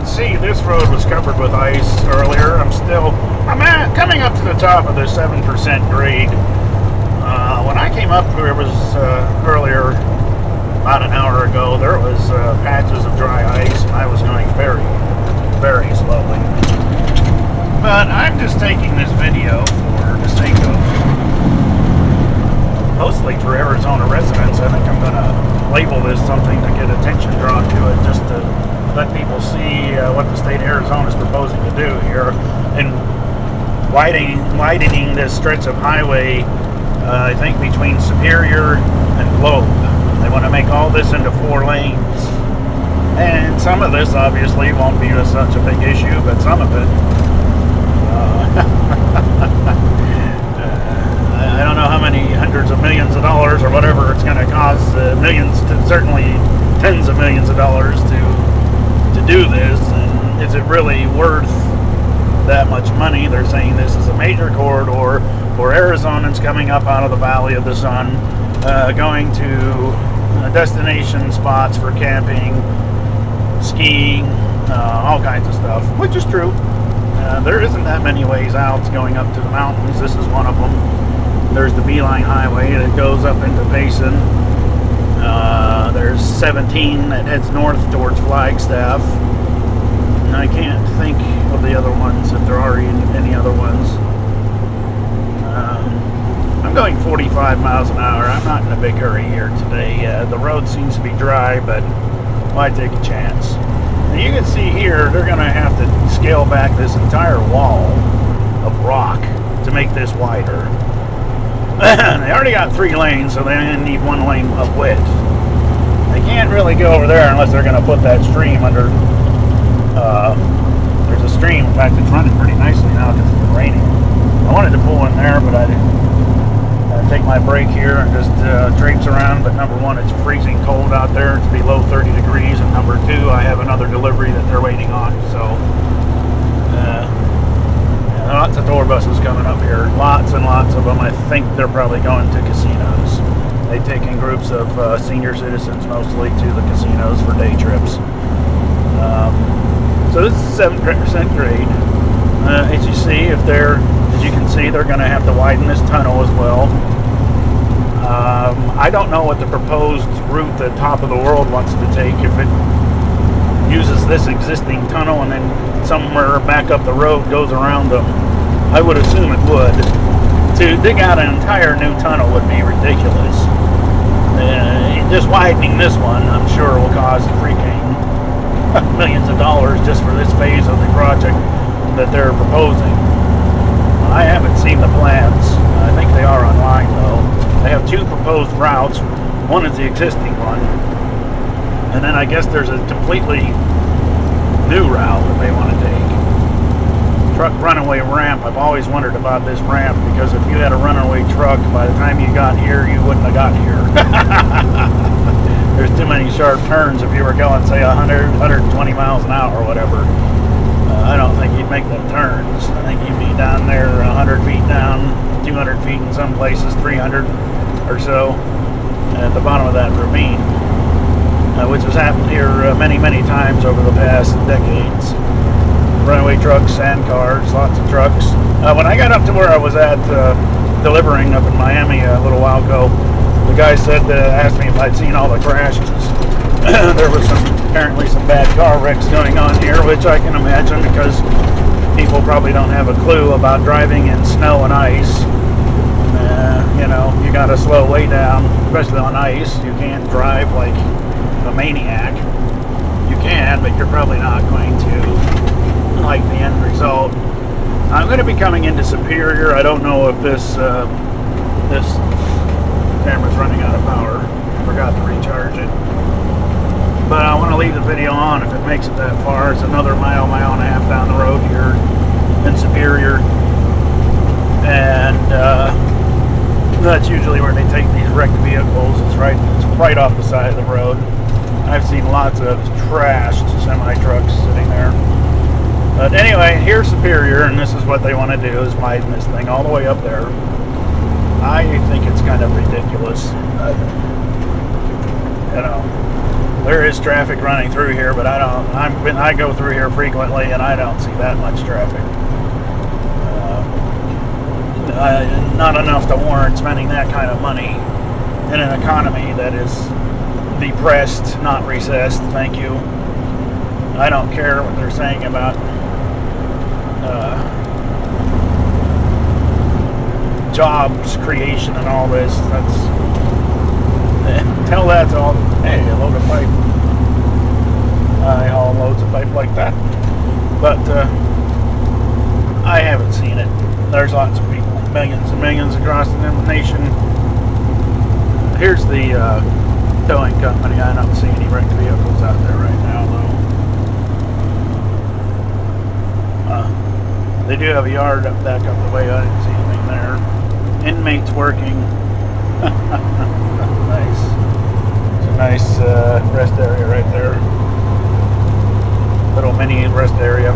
can see, this road was covered with ice earlier. Coming up to the top of the 7% grade. When I came up here, it was earlier, about an hour ago, there was patches of dry ice, and I was going very, very slowly. But I'm just taking this video for the sake of, mostly for Arizona residents. I think I'm going to label this something to get attention drawn to it, just to let people see what the state of Arizona is proposing to do here, and widening this stretch of highway, I think between Superior and Globe. They want to make all this into 4 lanes. And some of this obviously won't be such a big issue, but some of it, I don't know how many hundreds of millions of dollars or whatever it's going to cost, millions to certainly tens of millions of dollars to do this. And is it really worth that much money? They're saying this is a major corridor for Arizonans coming up out of the Valley of the Sun, going to destination spots for camping, skiing, all kinds of stuff, which is true. There isn't that many ways out going up to the mountains. This is one of them. There's the Beeline Highway that goes up into Basin. There's 17 that heads north towards Flagstaff. And I can't think of the other ones, if there are any other ones. I'm going 45 miles an hour. I'm not in a big hurry here today. The road seems to be dry, but why take a chance? Now you can see here, they're going to have to scale back this entire wall of rock to make this wider. They already got 3 lanes, so they only need 1 lane of width. They can't really go over there unless they're going to put that stream under. There's a stream. In fact, it's running pretty nicely now because it's been raining. I wanted to pull in there, but I didn't. Take my break here and just traipse around. But number 1, it's freezing cold out there. It's below 30 degrees. And number 2, I have another delivery that they're waiting on. So lots of tour buses coming up here. Lots and lots of them. I think they're probably going to casinos. They take in groups of senior citizens mostly to the casinos for day trips. So this is 7% grade. As you can see, they're going to have to widen this tunnel as well. I don't know what the proposed route the Top of the World wants to take, if it uses this existing tunnel and then somewhere back up the road goes around them. I would assume it would. To dig out an entire new tunnel would be ridiculous. Just widening this one, I'm sure, will cost freaking millions of dollars just for this phase of the project that they're proposing. I haven't seen the plans. I think they are online, though. They have 2 proposed routes. One is the existing one, and then I guess there's a completely new route that they want to take. Truck runaway ramp. I've always wondered about this ramp, because if you had a runaway truck, by the time you got here, you wouldn't have got here. There's too many sharp turns if you were going, say, 100, 120 miles an hour or whatever. I don't think you'd make them turns. I think you'd be down there 100 feet down, 200 feet in some places, 300 or so at the bottom of that ravine, which has happened here many, many times over the past decades. Runaway trucks, sand cars, lots of trucks. When I got up to where I was at delivering up in Miami a little while ago, the guy asked me if I'd seen all the crashes. There was apparently some bad car wrecks going on here, which I can imagine, because people probably don't have a clue about driving in snow and ice. You gotta slow way down, especially on ice. You can't drive like a maniac. You can, but you're probably not going to like the end result. I'm going to be coming into Superior. I don't know if this camera's running out of power. I forgot to recharge it. But I want to leave the video on if it makes it that far. It's another mile and a half down the road here in Superior. And that's usually where they take these wrecked vehicles. It's right off the side of the road. I've seen lots of trashed semi-trucks sitting there. But anyway, here's Superior, and this is what they want to do, is widen this thing all the way up there. I think it's kind of ridiculous. There is traffic running through here, but I go through here frequently, and I don't see that much traffic. Not enough to warrant spending that kind of money in an economy that is depressed, not recessed. Thank you. I don't care what they're saying about jobs creation and all this. Tell that to all. Hey, a load of pipe. I haul loads of pipe like that, but I haven't seen it. There's lots of people, millions and millions across the nation. Here's the towing company. I don't see any wrecked vehicles out there right now, though. They do have a yard back up the way. I didn't see anything there. Inmates working. Nice. It's a nice rest area right there. Little mini rest area.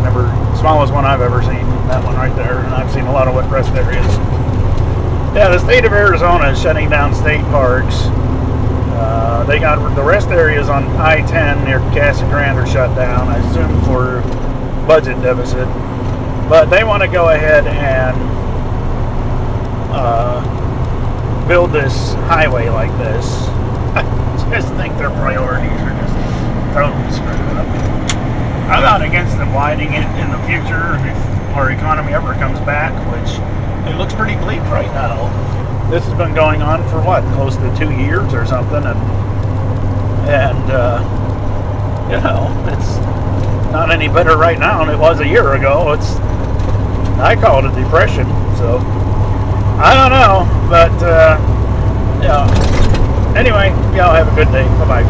Smallest one I've ever seen. That one right there. And I've seen a lot of rest areas. Yeah, the state of Arizona is shutting down state parks. They got the rest areas on I-10 near Casa Grande are shut down, I assume for budget deficit. But they want to go ahead and build this highway like this. I just think their priorities are just totally screwed up. I'm not against them widening it in the future if our economy ever comes back, which it looks pretty bleak right now. This has been going on for what, close to 2 years or something, and you know, it's not any better right now than it was a year ago. I call it a depression, so I don't know, but yeah. Anyway, y'all have a good day. Bye-bye.